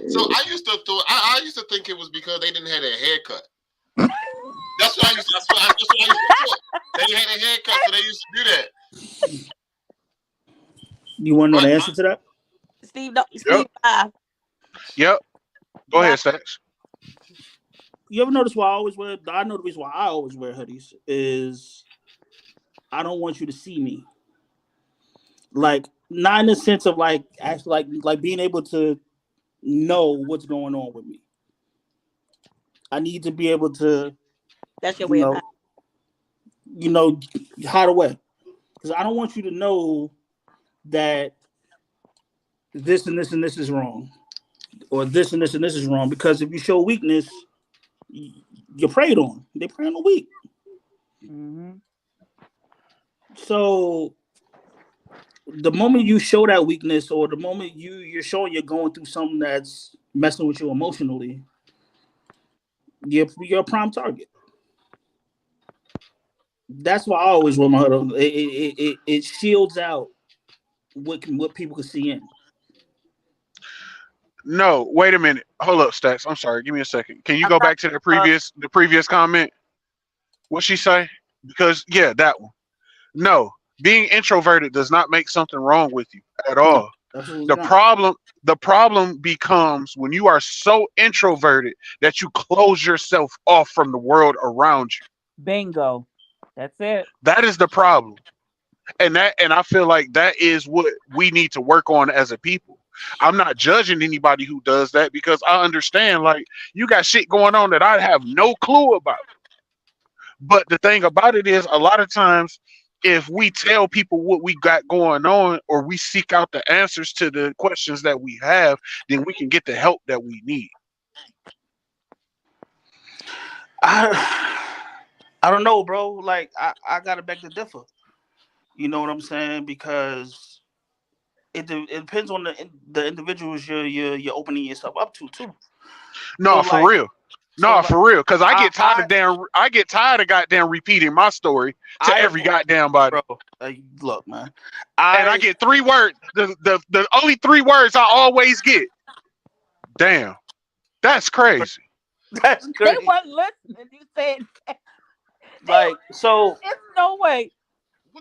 So I used to think it was because they didn't have a haircut. That's what I used to thought. They had a haircut, so they used to do that. You want to know But the answer to that? Steve, Yep. Yep. Go ahead, Stacks. You ever notice why I always wear? I know the reason why I always wear hoodies is I don't want you to see me. Like, not in the sense of like actually like being able to know what's going on with me. I need to be able to, that's your you way of know, hide away, because I don't want you to know that this and this and this is wrong, or this and this and this is wrong. Because if you show weakness, you're preyed on. They prey on the weak. Mm-hmm. So the moment you show that weakness, or the moment you're showing you're going through something that's messing with you emotionally, you're a prime target. That's why I always wear my hood on. It shields out what people can see in. No, wait a minute. Hold up, Stacks. I'm sorry. Give me a second. Can you go back to the previous comment? What she say? Because yeah, that one. No, being introverted does not make something wrong with you at No, all. absolutely The not. problem becomes when you are so introverted that you close yourself off from the world around you. Bingo. That's it. That is the problem. And I feel like that is what we need to work on as a people. I'm not judging anybody who does that because I understand like you got shit going on that I have no clue about. But the thing about it is a lot of times if we tell people what we got going on or we seek out the answers to the questions that we have, then we can get the help that we need. I don't know, bro. Like I gotta beg to differ. You know what I'm saying? Because it depends on the individuals you're opening yourself up to too. No, So for like, real. No, like, for real. Because I get tired I of goddamn repeating my story to every goddamn body. bro, look, man. And I get 3 words. The only 3 words I always get. Damn, that's crazy. That's They crazy. weren't listening. You said Like, so there's no way.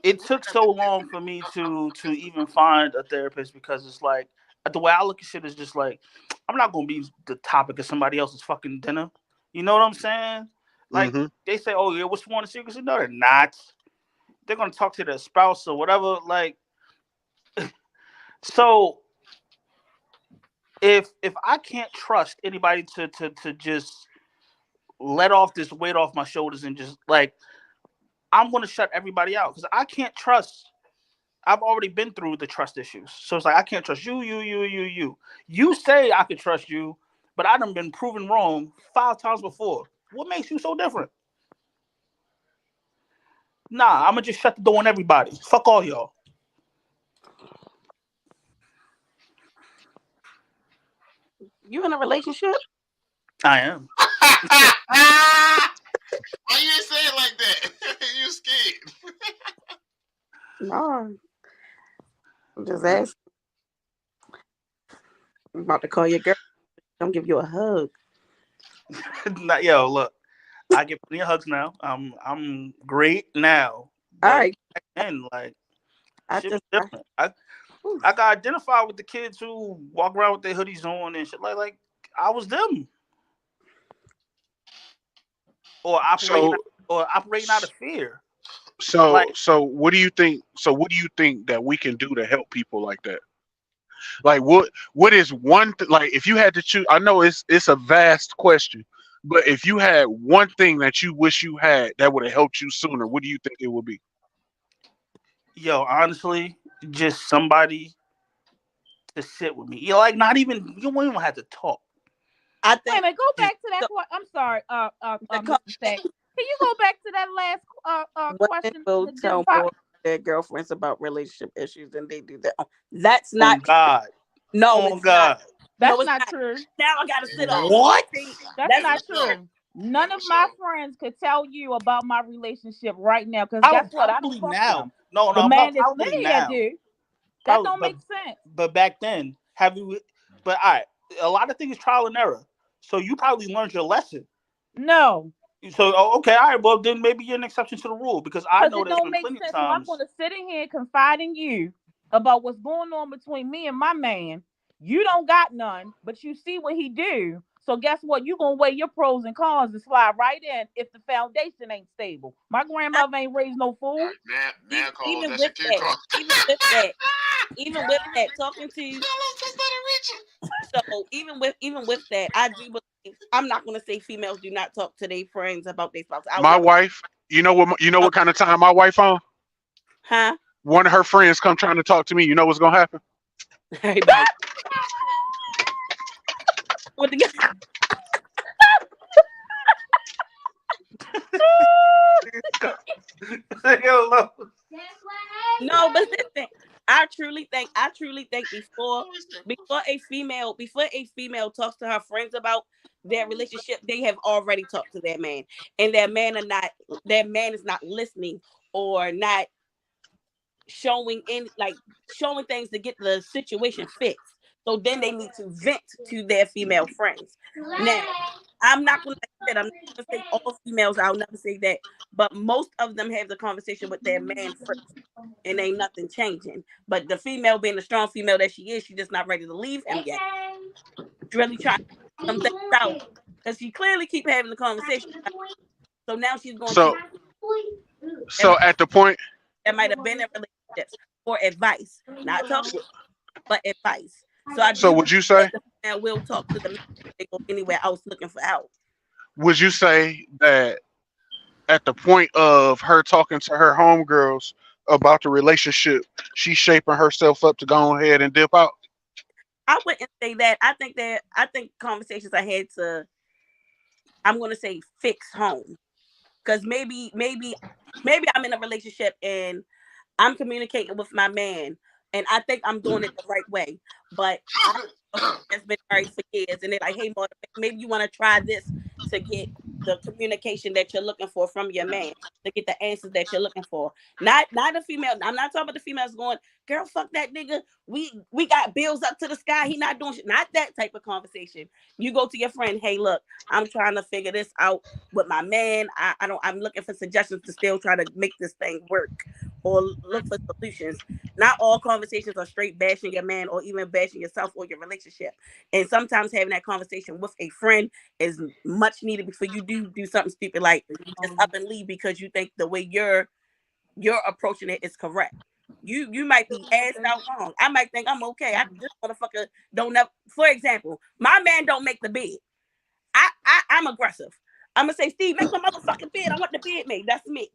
it took so long for me to even find a therapist, because it's like the way I look at shit is just like I'm not gonna be the topic of somebody else's fucking dinner. You know what I'm saying? Like Hmm. they say, oh yeah, what's one of the secrets? No, they're not. They're gonna talk to their spouse or whatever. Like, so if I can't trust anybody to just let off this weight off my shoulders and just like I'm gonna shut everybody out, because I can't trust. I've already been through the trust issues, so it's like I can't trust you. You say I could trust you, but I done been proven wrong 5 times before. What makes you so different? Nah, I'm gonna just shut the door on everybody. Fuck all y'all. You in a relationship? I am. Why you didn't say it like that? You scared. No. I'm just asking. I'm about to call your girl. Come give you a hug. Not, yo, look, I get plenty of hugs now. I'm great now. All But right. back then, like, I shit just was different. I got identified with the kids who walk around with their hoodies on and shit. Like I was them, or So operating out of fear. so Like, so what do you think? So what do you think that we can do to help people like that? Like what is like if you had to choose? I know it's a vast question, but if you had one thing that you wish you had that would have helped you sooner, what do you think it would be? Yo, honestly, just somebody to sit with me. You like not even you don't even have to talk. I Wait a think minute, go Just back to that. I'm sorry, the Mr. Stack. Can you go back to that last women question? will tell more their girlfriends about relationship issues than they do their own. That's on not true. God. No, On it's not. God. No, That's it's not not. true. Now I gotta sit up. What? See, That's that's not So, true. None of my friends could tell you about my relationship right now because guess what? I don't Probably fuck now. them. No, The I'm man that's probably living here now. do. That Probably, don't make sense. but back then, have you? But all right, a lot of things trial and error. So you probably learned your lesson. No, So okay, all right, well then maybe you're an exception to the rule because I because know it there's don't been make plenty of sense. If I'm times. going to sit in here and confide in you about what's going on between me and my man, you don't got none, but you see what he do. So guess what? You gonna weigh your pros and cons and slide right in if the foundation ain't stable. My grandmother ain't raised no fool. man, call even that with Shakira that, call. even with that, talking to so even with that, I do believe I'm not gonna say females do not talk to their friends about their spouse. I'll My never wife, you know talk, what kind of time my wife on? huh? One of her friends come trying to talk to me. You know what's gonna happen? Everybody with the no, but listen, I truly think before a female talks to her friends about their relationship, they have already talked to their man, and their man is not listening or not showing things to get the situation fixed. So then they need to vent to their female friends. Now, I'm not gonna say all females. I'll never say that, but most of them have the conversation with their man first and ain't nothing changing. But the female, being the strong female that she is, she's just not ready to leave him yet. She's really trying to figure some things out because she clearly keep having the conversation. So now she's going to So that so might, at the point, that might have been in relationships for advice, not talking, but advice. So I so do would believe you that say the female will talk to the man if they go anywhere else looking for help. would you say that at the point of her talking to her homegirls about the relationship, she's shaping herself up to go ahead and dip out? I wouldn't say that. I think conversations I had to, I'm gonna say, fix home. Because maybe I'm in a relationship and I'm communicating with my man and I think I'm doing it the right way. But I know someone that's been married for years and they're like, hey, Marta, maybe you want to try this to get the communication that you're looking for from your man, to get the answers that you're looking for. Not the female. I'm not talking about the females going, girl, fuck that nigga. We got bills up to the sky. He not doing shit. Not that type of conversation. You go to your friend, hey, look, I'm trying to figure this out with my man. I'm looking for suggestions to still try to make this thing work or look for solutions. Not all conversations are straight bashing your man or even bashing yourself or your relationship. And sometimes having that conversation with a friend is much needed before you do something stupid like just up and leave because you think the way you're approaching it is correct. You might be ass out wrong. I might think I'm okay. This motherfucker don't know. For example, my man don't make the bed. I'm aggressive. I'm gonna say, Steve, make my motherfucking bed. I want the bed made. That's me.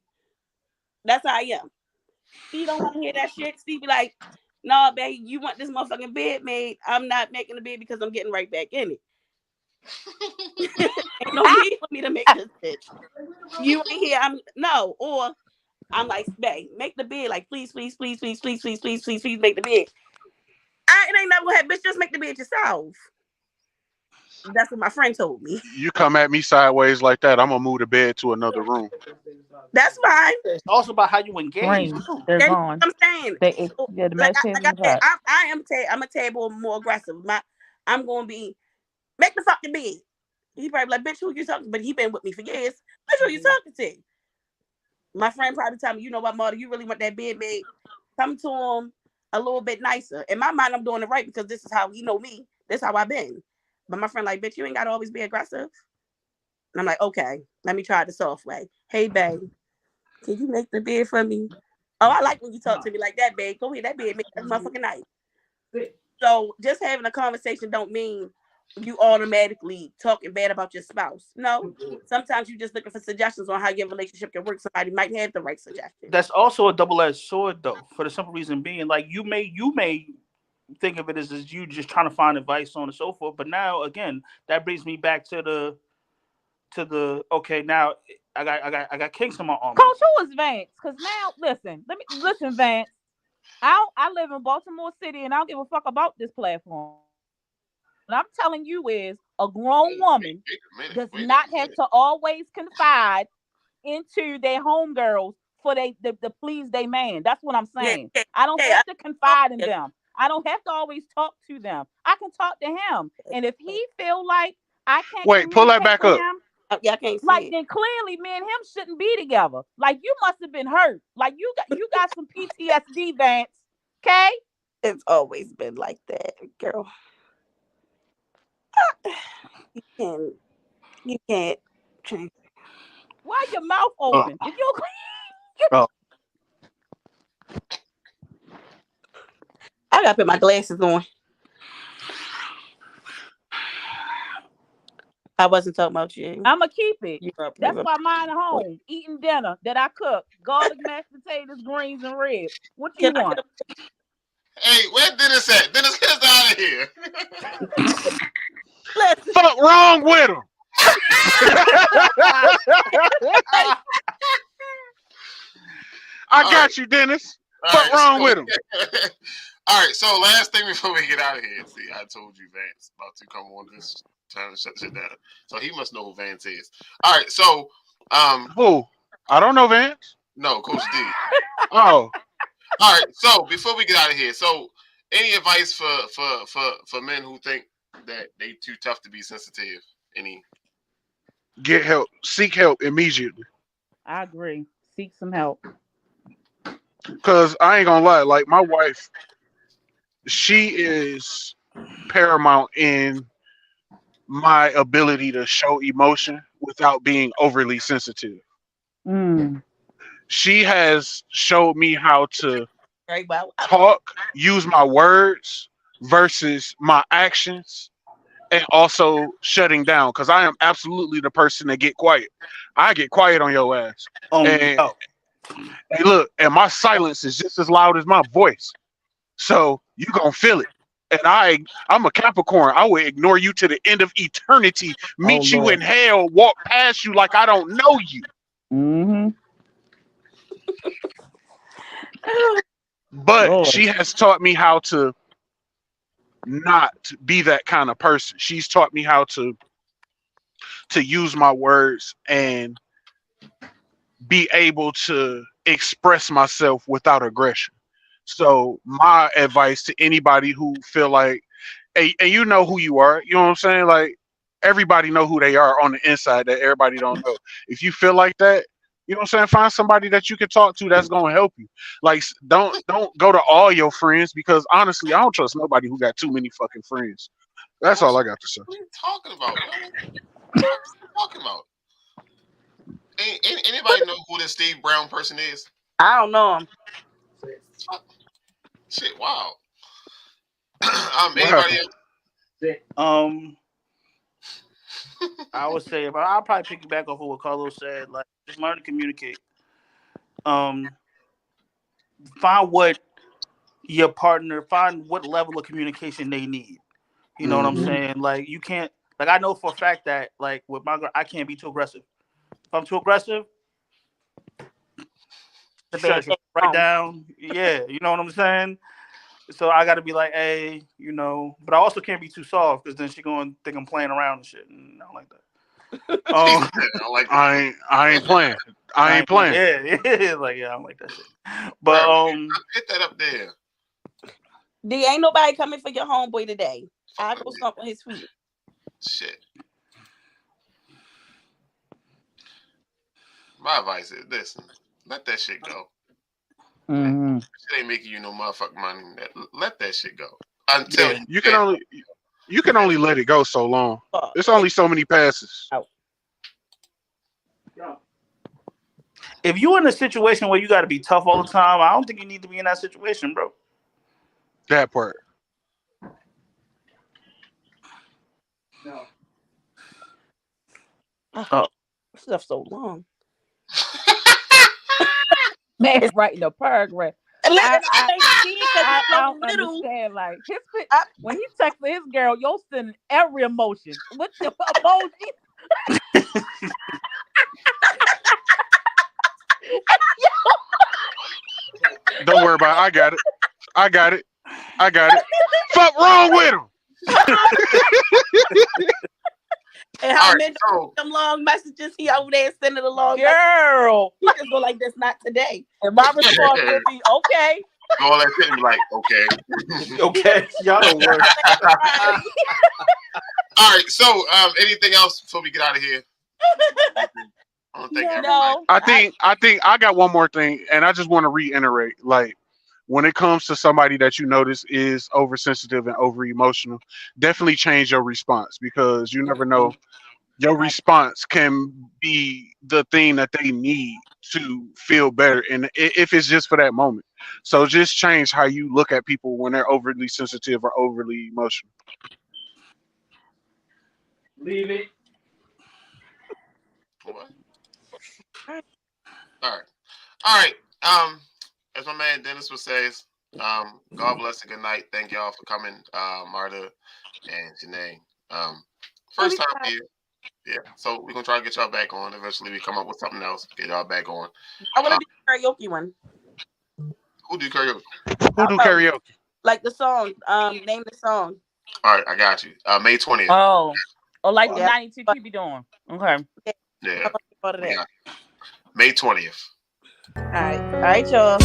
That's how I am. Steve don't want to hear that shit. Steve be like, nah, babe, you want this motherfucking bed made. I'm not making the bed because I'm getting right back in it. Ain't no need for me to make this bitch. You ain't here. Or I'm like, babe, make the bed. Like, please, please, please, please, please, please, please, please, please make the bed. It ain't never gonna have, bitch, just make the bed yourself. That's what my friend told me. You come at me sideways like that, I'm gonna move the bed to another room. That's fine. It's also about how you engage Rings, too. they're That's gone. what I'm saying. So, Yeah, the like, match table I in the said, back. I'm a tad more aggressive. I'm gonna be make the fucking bed. He probably like, bitch, who you talking to? But he been with me for years. Bitch, who you talking to? My friend probably tell me, you know what, Marta, you really want that bed made? Come to him a little bit nicer. In my mind, I'm doing it right because this is how he know me. This is how I've been. But my friend like, bitch, you ain't gotta always be aggressive. And I'm like, okay, let me try it the soft way. Hey, babe, can you make the bed for me? Oh, I like when you talk to me like that, babe. Go ahead, that bed make that motherfucking night. So just having a conversation don't mean you automatically talking bad about your spouse. No, sometimes you're just looking for suggestions on how your relationship can work. Somebody might have the right suggestion. That's also a double-edged sword, though, for the simple reason being, like, you may think of it as you just trying to find advice, so on and so forth. But now, again, that brings me back to the okay. Now I got kinks in my armor. Coach, who is Vance? Because now, listen, Vance. I live in Baltimore City, and I don't give a fuck about this platform. What I'm telling you is a grown woman does not have to always confide into their homegirls for the please they man. That's what I'm saying. I don't have to confide in them. I don't have to always talk to them. I can talk to him, and if he feel like I can't pull that back up. him, yeah, I can't see like it. then clearly me and him shouldn't be together. Like you must have been hurt. Like you got some PTSD, Vance. Okay? It's always been like that, girl. You can't change. Why your mouth open? If you I gotta put my glasses on. I wasn't talking about you. I'ma keep it. That's why mine at home, eating dinner that I cook. Garlic, mashed potatoes, greens, and ribs. What you want? Hey, where Dennis at? Dennis, get us out of here. Fuck wrong with him? I got you, Dennis. Fuck wrong with him? All right, so last thing before we get out of here. See, I told you Vance about to come on this trying to shut shit down. So he must know who Vance is. All right, so who? I don't know Vance. No, Coach D. Oh. All right, so before we get out of here, so any advice for men who think that they too tough to be sensitive? Any? Get help. Seek help immediately. I agree. Seek some help. Cause I ain't gonna lie, like my wife, she is paramount in my ability to show emotion without being overly sensitive. She has showed me how to talk, use my words versus my actions, and also shutting down. Because I am absolutely the person that get quiet. I get quiet on your ass. Hey, look, and my silence is just as loud as my voice. So you gonna feel it. And I'm a Capricorn. I will ignore you to the end of eternity. Meet you in hell. Walk past you like I don't know you. But she has taught me how to not be that kind of person. She's taught me how to use my words and be able to express myself without aggression. So my advice to anybody who feel like, and you know who you are, you know what I'm saying? Like everybody know who they are on the inside that everybody don't know. If you feel like that, you know what I'm saying? Find somebody that you can talk to that's gonna help you. Like don't go to all your friends because honestly, I don't trust nobody who got too many fucking friends. That's all I got to say. What are you talking about? What are you talking about? Anybody know who this Steve Brown person is? I don't know him. Shit, wow. Anybody else? I would say, but I'll probably pick back off of what Carlos said. Like, just learn to communicate. Find what your partner, find what level of communication they need. You know what I'm saying? Like, you can't. Like, I know for a fact that, like, with my girl, I can't be too aggressive. If I'm too aggressive, shut it right down. Yeah, you know what I'm saying? So I got to be like, hey, you know, but I also can't be too soft because then she's going to think I'm playing around and shit. And I don't like that. I ain't playing. I ain't playing. Yeah, like, yeah, I don't like that shit. But hit that up there. D, ain't nobody coming for your homeboy today. I'll go stomp on his feet. Shit. My advice is listen, let that shit go. Shit ain't making you no motherfucking money. Let that shit go. Until you can only let it go so long. There's only so many passes. If you're in a situation where you got to be tough all the time, I don't think you need to be in that situation, bro. That part. Oh, stuff so long. Man, writing a paragraph. And I don't understand. Like when he texted his girl, you're sending every emotion with the emoji. Don't worry about it. I got it. Fuck wrong with him. And how many them long messages he over there sending along? Girl, he just go like this. Not today. And my response would be okay. All that shit be like, okay. Okay, y'all don't work. All right, so anything else before we get out of here? I think I got one more thing, and I just want to reiterate, like, when it comes to somebody that you notice is oversensitive and over emotional, definitely change your response, because you never know. Your response can be the thing that they need to feel better, and if it's just for that moment. So just change how you look at people when they're overly sensitive or overly emotional. Leave it. What? All right. As my man Dennis would say, God bless and good night. Thank y'all for coming, Marta and Janae. First time here. Yeah. So we're gonna try to get y'all back on. Eventually we come up with something else, get y'all back on. I want to do a karaoke one. Who do karaoke? Who do karaoke? Like the song. Name the song. All right, I got you. May 20th. Oh, like the 92 keep you doing. Okay. Yeah. May 20th. All right, y'all.